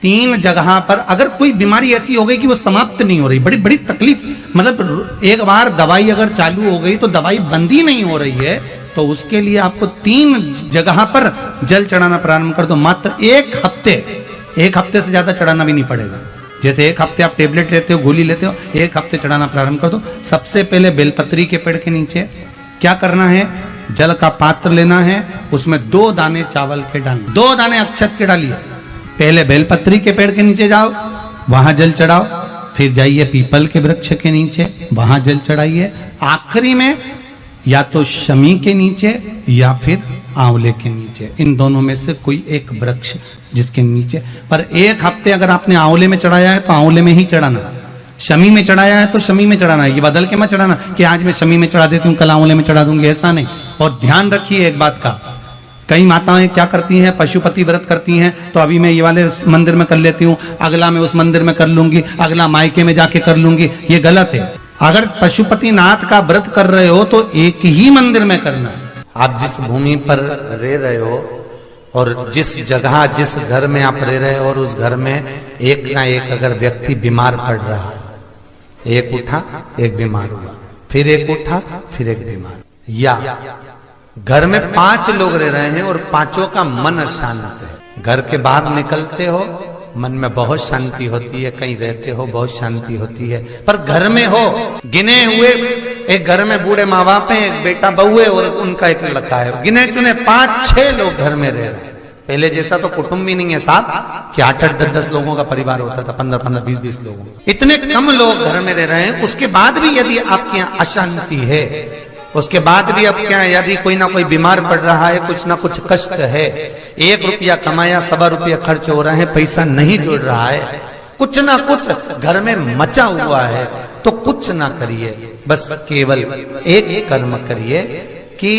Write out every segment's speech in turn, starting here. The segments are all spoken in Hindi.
3 जगह पर अगर कोई बीमारी ऐसी हो गई कि वो समाप्त नहीं हो रही, बड़ी बड़ी तकलीफ, मतलब एक बार दवाई अगर चालू हो गई तो दवाई बंद ही नहीं हो रही है, तो उसके लिए आपको 3 जगह पर जल चढ़ाना प्रारंभ कर दो। मात्र 1 हफ्ते से ज्यादा चढ़ाना भी नहीं पड़ेगा। जैसे 1 हफ्ते आप टेबलेट लेते हो, गोली लेते हो, 1 हफ्ते चढ़ाना प्रारंभ कर दो। सबसे पहले बेलपत्री के पेड़ के नीचे क्या करना है, जल का पात्र लेना है, उसमें 2 दाने चावल के डालिए, 2 दाने अक्षत के डालिए। पहले बेलपत्री के पेड़ के नीचे जाओ, वहां जल चढ़ाओ, फिर जाइए पीपल के वृक्ष के नीचे, वहां जल चढ़ाइए, आखिरी में या तो शमी के नीचे या फिर आंवले के नीचे, इन दोनों में से कोई एक वृक्ष जिसके नीचे। पर 1 हफ्ते अगर आपने आंवले में चढ़ाया है तो आंवले में ही चढ़ाना, शमी में चढ़ाया है तो शमी में चढ़ाना, ये बदल के मत चढ़ाना कि आज मैं शमी में चढ़ा देती हूँ कल आंवले में चढ़ा दूंगी, ऐसा नहीं। और ध्यान रखिए एक बात का, कई माताएं क्या करती हैं, पशुपति व्रत करती हैं, तो अभी मैं ये वाले मंदिर में कर लेती हूँ, अगला मैं उस मंदिर में कर लूंगी, अगला मायके में जाके कर लूंगी, ये गलत है। अगर पशुपति नाथ का व्रत कर रहे हो तो एक ही मंदिर में करना है। आप जिस भूमि पर रह रहे हो और जिस जगह जिस घर में आप रह रहे हो और उस घर में एक ना एक अगर व्यक्ति बीमार पड़ रहा है, एक उठा एक बीमार हुआ, फिर एक उठा फिर एक बीमार, या घर में 5 लोग रह रहे हैं और 5 का मन अशांत है, घर के बाहर निकलते हो मन में बहुत शांति होती है, कहीं रहते हो बहुत शांति होती है, पर घर में हो गिने हुए, एक घर में बूढ़े माँ बाप हैं, एक बेटा बहू है और उनका एक लड़का है, गिने चुने 5-6 लोग घर में रह रहे हैं। पहले जैसा तो कुटुंब भी नहीं है साहब कि 8-10 लोगों का परिवार होता था, 15-15, 20-20 लोगों, इतने कम लोग घर में रह रहे हैं। उसके बाद भी यदि आपके यहाँ अशांति है, उसके बाद भी अब क्या, यदि कोई ना कोई बीमार पड़ रहा है, कुछ ना कुछ कष्ट है, 1 रुपया कमाया 1.25 रुपया खर्च हो रहे हैं, पैसा नहीं जुड़ रहा है, कुछ ना कुछ घर में मचा हुआ है, तो कुछ ना करिए, बस केवल एक कर्म करिए कि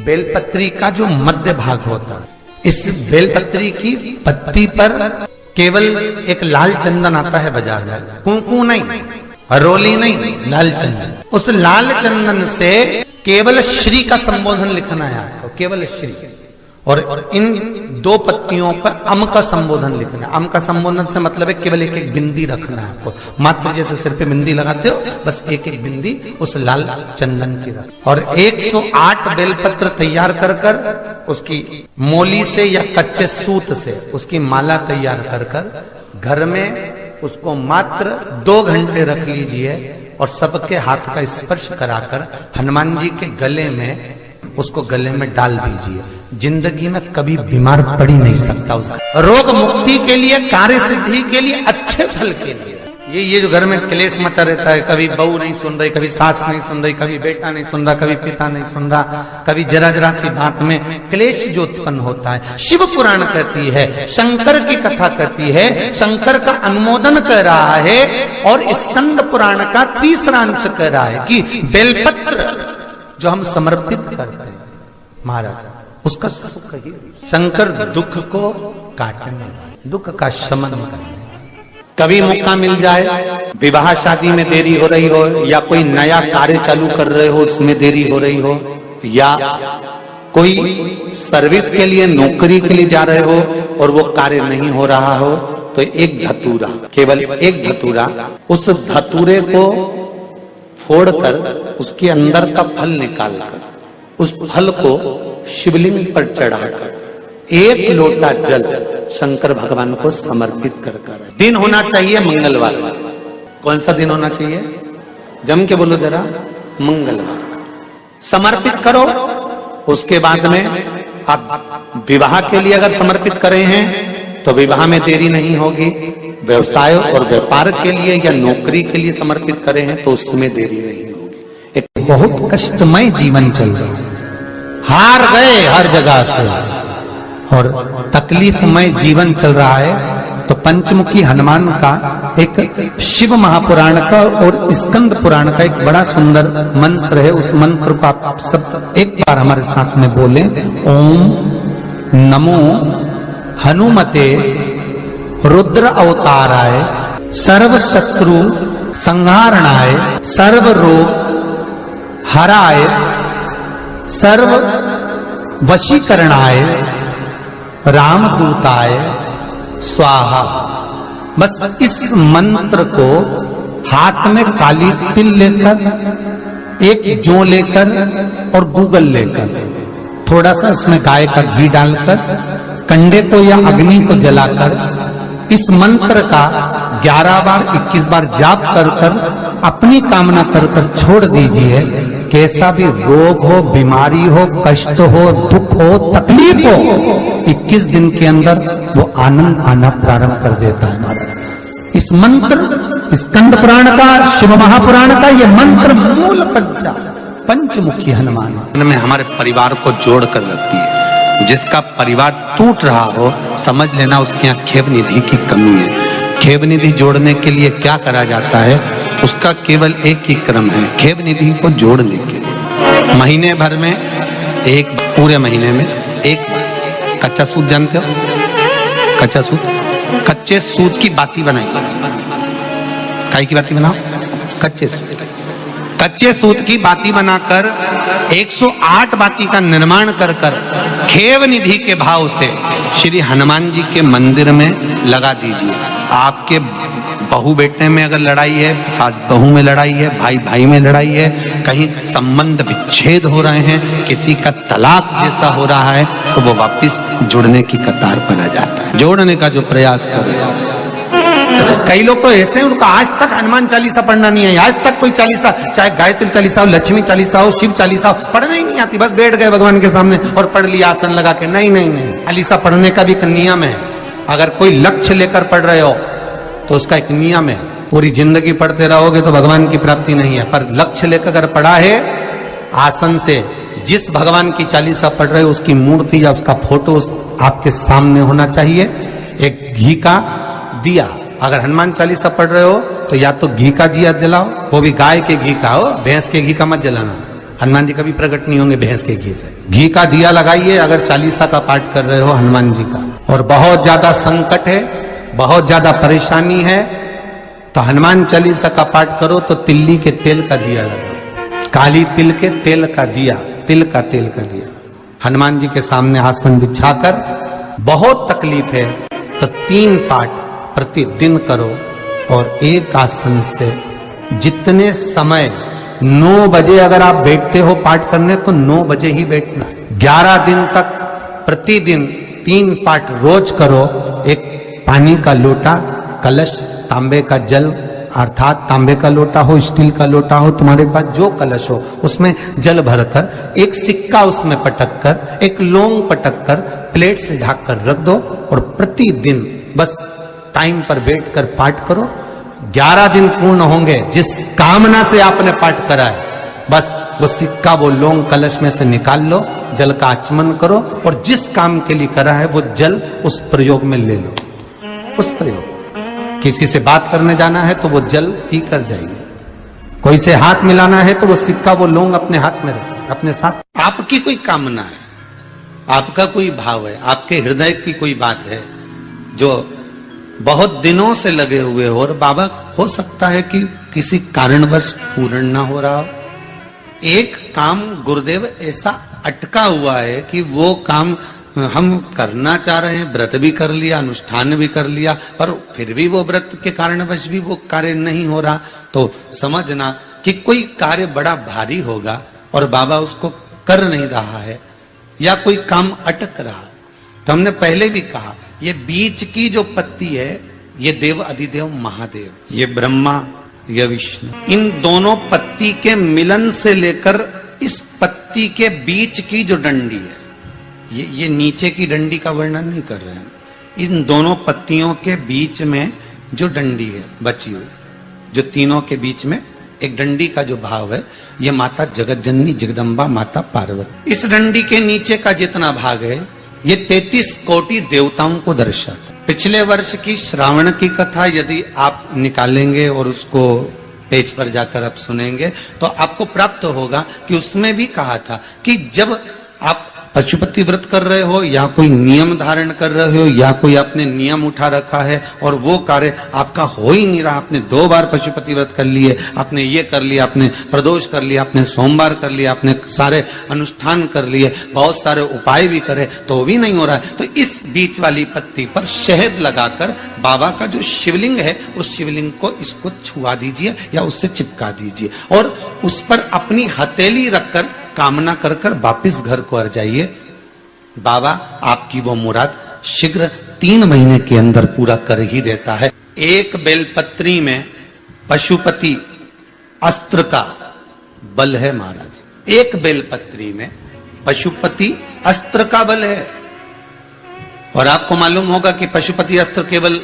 बेलपत्री का जो मध्य भाग होता है, इस बेलपत्री की पत्ती पर केवल एक लाल चंदन आता है बाजार में, कुंकू नहीं, रोली नहीं, लाल चंदन, उस लाल चंदन से केवल श्री का संबोधन लिखना है आपको, केवल श्री, और इन 2 पत्तियों पर अम का संबोधन लिखना है। अम का संबोधन से मतलब है केवल एक एक बिंदी रखना है आपको, मात्र जैसे सिर पे बिंदी लगाते हो, बस एक एक बिंदी उस लाल चंदन की रख, और 108 बेलपत्र तैयार कर कर उसकी मोली से या कच्चे सूत से उसकी माला तैयार कर कर घर में उसको मात्र 2 घंटे रख लीजिए और सबके हाथ का स्पर्श कराकर हनुमान जी के गले में उसको गले में डाल दीजिए। जिंदगी में कभी बीमार पड़ ही नहीं सकता, उसका रोग मुक्ति के लिए, कार्य सिद्धि के लिए, अच्छे फल के लिए। ये जो घर में क्लेश मचा रहता है, कभी बहू नहीं सुन रही, कभी सास नहीं सुन रही, कभी बेटा नहीं सुन रहा, कभी पिता नहीं सुन रहा, कभी जरा सी बात में क्लेश जो उत्पन्न होता है, शिव पुराण कहती है, शंकर की कथा कहती है, शंकर का अनुमोदन कर रहा है, और स्कंद पुराण का 3रा अंश कह रहा है कि बेलपत्र जो हम समर्पित करते हैं महाराज, उसका सुख ही, शंकर दुख को काटने, दुख का शमन करने। कभी मौका मिल जाए, विवाह शादी में देरी हो रही हो, या कोई नया कार्य चालू कर रहे हो उसमें देरी हो रही हो, या कोई सर्विस के लिए, नौकरी के लिए जा रहे हो और वो कार्य नहीं हो रहा हो, तो एक धतूरा, केवल एक धतूरा, उस धतूरे को फोड़कर उसके अंदर का फल निकालकर उस फल को शिवलिंग पर चढ़ाकर 1 लोटा जल शंकर भगवान को समर्पित कर दिन होना चाहिए मंगलवार। कौन सा दिन होना चाहिए, जम के बोलो जरा, मंगलवार समर्पित करो। उसके बाद में आप विवाह के लिए अगर समर्पित करे हैं तो विवाह में देरी नहीं होगी, व्यवसाय और व्यापार के लिए या नौकरी के लिए समर्पित करे हैं तो उसमें देरी नहीं होगी। एक बहुत कष्टमय जीवन चल रहा है, हार गए हर जगह से और तकलीफमय जीवन चल रहा है, तो पंचमुखी हनुमान का एक शिव महापुराण का और स्कंद पुराण का एक बड़ा सुंदर मंत्र है। उस मंत्र को आप सब एक बार हमारे साथ में बोलें। ओम नमो हनुमते रुद्र अवताराय सर्व शत्रु संहारणाय सर्व रोग हराय सर्व वशीकरणाय रामदूताय स्वाहा। बस इस मंत्र को हाथ में काली तिल लेकर, एक जौ लेकर और गूगल लेकर, थोड़ा सा उसमें गाय का घी डालकर, कंडे को या अग्नि को जलाकर इस मंत्र का 11 बार 21 बार जाप कर कर अपनी कामना कर कर छोड़ दीजिए। कैसा भी रोग हो, बीमारी हो, कष्ट हो, दुख हो, तकलीफ हो, 21 दिन के अंदर वो आनंद आना प्रारंभ कर देता है हमारा। इस मंत्र, स्कंद पुराण का, शिव महापुराण का ये मंत्र मूल पंचमुखी हनुमान में हमारे परिवार को जोड़ कर रखती है। जिसका परिवार टूट रहा हो, समझ लेना उसके यहाँ खेव निधि की कमी है। खेव निधि जोड़ने के लिए क्या करा जाता है, उसका केवल एक ही क्रम है, खेव निधि को जोड़ने के लिए। महीने भर में एक, पूरे महीने में एक कच्चा सूत, जानते हो कच्चा सूत, कच्चे सूत की बाती बनाई। काय की बाती बनाओ? कच्चे सूत की बाती बनाकर 108 बाती का निर्माण कर कर खेव निधि के भाव से श्री हनुमान जी के मंदिर में लगा दीजिए। आपके बहू बेटे में अगर लड़ाई है, सास बहू में लड़ाई है, भाई भाई में लड़ाई है, कहीं संबंध विच्छेद हो रहे हैं, किसी का तलाक जैसा हो रहा है, तो वो वापस जुड़ने की कतार पर आ जाता है। जोड़ने का जो प्रयास करे। कई लोग तो ऐसे हैं, उनका आज तक हनुमान चालीसा पढ़ना नहीं है, आज तक कोई चालीसा, चाहे गायत्री चालीसा हो, लक्ष्मी चालीसा हो, शिव चालीसा हो, पढ़ना ही नहीं आती। बस बैठ गए भगवान के सामने और पढ़ लिया आसन लगा के। नहीं नहीं नहीं, चालीसा पढ़ने का भी एक नियम है। अगर कोई लक्ष्य लेकर पढ़ रहे हो तो उसका एक नियम है। पूरी जिंदगी पढ़ते रहोगे तो भगवान की प्राप्ति नहीं है। पर लक्ष्य लेकर अगर पढ़ा है, आसन से जिस भगवान की चालीसा पढ़ रहे हो उसकी मूर्ति या उसका फोटो आपके सामने होना चाहिए। एक घी का दिया, अगर हनुमान चालीसा पढ़ रहे हो तो या तो घी का दिया जलाओ, वो भी गाय के घी का हो, भैंस के घी का मत जलाना। हनुमान जी कभी प्रकट नहीं होंगे भैंस के घी से। घी का दिया लगाइए अगर चालीसा का पाठ कर रहे हो हनुमान जी का। और बहुत ज्यादा संकट है, बहुत ज्यादा परेशानी है, तो हनुमान चालीसा का पाठ करो तो तिल्ली के तेल का दिया लगाओ, काली तिल के तेल का दिया, तिल का तेल का दिया हनुमान जी के सामने आसन बिछाकर। बहुत तकलीफ है तो 3 पाठ प्रतिदिन करो और एक आसन से जितने समय 9 बजे अगर आप बैठते हो पाठ करने तो 9 बजे ही बैठना। 11 दिन तक प्रतिदिन 3 पाठ रोज करो। एक पानी का लोटा, कलश, तांबे का जल, अर्थात तांबे का लोटा हो, स्टील का लोटा हो, तुम्हारे पास जो कलश हो उसमें जल भरकर, एक सिक्का उसमें पटक कर, एक लौंग पटक कर प्लेट से ढक कर रख दो और प्रतिदिन बस टाइम पर बैठकर पाठ करो। 11 दिन पूर्ण होंगे, जिस कामना से आपने पाठ करा है बस वो सिक्का, वो लौंग कलश में से निकाल लो, जल का आचमन करो और जिस काम के लिए करा है वो जल उस प्रयोग में ले लो। उस प्रयोग, किसी से बात करने जाना है तो वो जल पी कर जाइए, कोई से हाथ मिलाना है तो वो सिक्का, वो लौंग अपने हाथ में रखिए अपने साथ। आपकी कोई कामना है, आपका कोई भाव है, आपके हृदय की कोई बात है जो बहुत दिनों से लगे हुए हो और बाबा हो सकता है कि किसी कारणवश पूर्ण ना हो रहा हो। एक काम गुरुदेव ऐसा अटका हुआ है कि वो काम हम करना चाह रहे हैं, व्रत भी कर लिया, अनुष्ठान भी कर लिया, पर फिर भी वो व्रत के कारणवश भी वो कार्य नहीं हो रहा, तो समझना कि कोई कार्य बड़ा भारी होगा और बाबा उसको कर नहीं रहा है या कोई काम अटक रहा है। तो हमने पहले भी कहा, ये बीच की जो पत्ती है ये देव अधिदेव महादेव, ये ब्रह्मा, ये विष्णु, इन दोनों पत्ती के मिलन से लेकर इस पत्ती के बीच की जो डंडी है, ये नीचे की डंडी का वर्णन नहीं कर रहे हैं, इन दोनों पत्तियों के बीच में जो डंडी है बची हुई, जो तीनों के बीच में एक डंडी का जो भाव है, ये माता जगत जननी जगदम्बा माता पार्वती। इस डंडी के नीचे का जितना भाग है ये 33 कोटि देवताओं को दर्शाता। पिछले वर्ष की श्रावण की कथा यदि आप निकालेंगे और उसको पेज पर जाकर आप सुनेंगे तो आपको प्राप्त होगा कि उसमें भी कहा था कि जब आप पशुपति व्रत कर रहे हो या कोई नियम धारण कर रहे हो या कोई आपने नियम उठा रखा है और वो कार्य आपका हो ही नहीं रहा, आपने 2 बार पशुपति व्रत कर लिए, आपने ये कर लिया, आपने प्रदोष कर लिया, आपने सोमवार कर लिया, आपने सारे अनुष्ठान कर लिए, बहुत सारे उपाय भी करे तो भी नहीं हो रहा है, तो इस बीच वाली पत्ती पर शहद लगाकर बाबा का जो शिवलिंग है उस शिवलिंग को इसको छुआ दीजिए या उससे चिपका दीजिए और उस पर अपनी हथेली रखकर कामना कर कर वापिस घर को आ जाइए। बाबा आपकी वो मुराद शीघ्र 3 महीने के अंदर पूरा कर ही देता है। एक बेलपत्री में पशुपति अस्त्र का बल है महाराज, एक बेलपत्री में पशुपति अस्त्र का बल है। और आपको मालूम होगा कि पशुपति अस्त्र केवल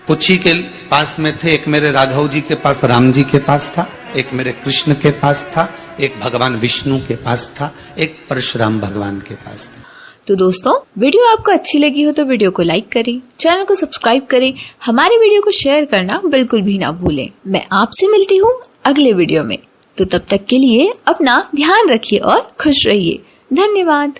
कुछ ही के पास में थे, एक मेरे राघव जी के पास, राम जी के पास था, एक मेरे कृष्ण के पास था, एक भगवान विष्णु के पास था, एक परशुराम भगवान के पास था। तो दोस्तों, वीडियो आपको अच्छी लगी हो तो वीडियो को लाइक करें, चैनल को सब्सक्राइब करें, हमारे वीडियो को शेयर करना बिल्कुल भी ना भूलें। मैं आपसे मिलती हूँ अगले वीडियो में, तो तब तक के लिए अपना ध्यान रखिए और खुश रहिए। धन्यवाद।